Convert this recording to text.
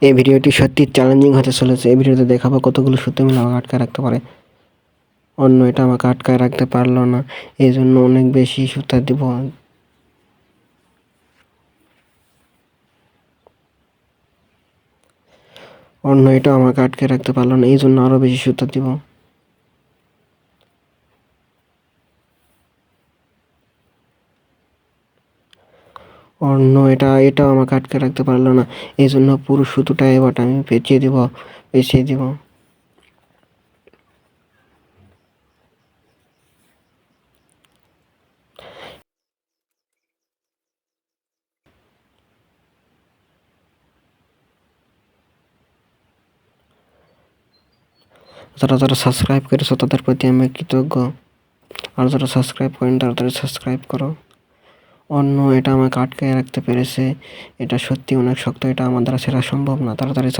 এই ভিডিওটি সত্যি চ্যালেঞ্জিং হতে চলেছে। এই ভিডিওতে দেখাবো কতগুলো সুতো মিলে আমাকে আটকায় রাখতে পারে। অন্য এটা আমাকে আটকায় রাখতে পারলো না, এই জন্য অনেক বেশি সুতা দিব। অন্য এটা আমাকে আটকে রাখতে পারলো না, এই জন্য আরো বেশি সুতা দিব। অন্য এটাও আমাকে আটকে রাখতে পারলো না, এই জন্য পুরো সুতোটা এবার আমি পেঁচিয়ে দিব। যারা সাবস্ক্রাইব করেছো তাদের প্রতি আমি কৃতজ্ঞ। আর যারা সাবস্ক্রাইব করেন তাড়াতাড়ি সাবস্ক্রাইব করো। অন্য এটা আমাকে আটকায় রাখতে পেরেছে, এটা সত্যি অনেক শক্ত, এটা আমার দ্বারা ছেড়া সম্ভব না। তাড়াতাড়ি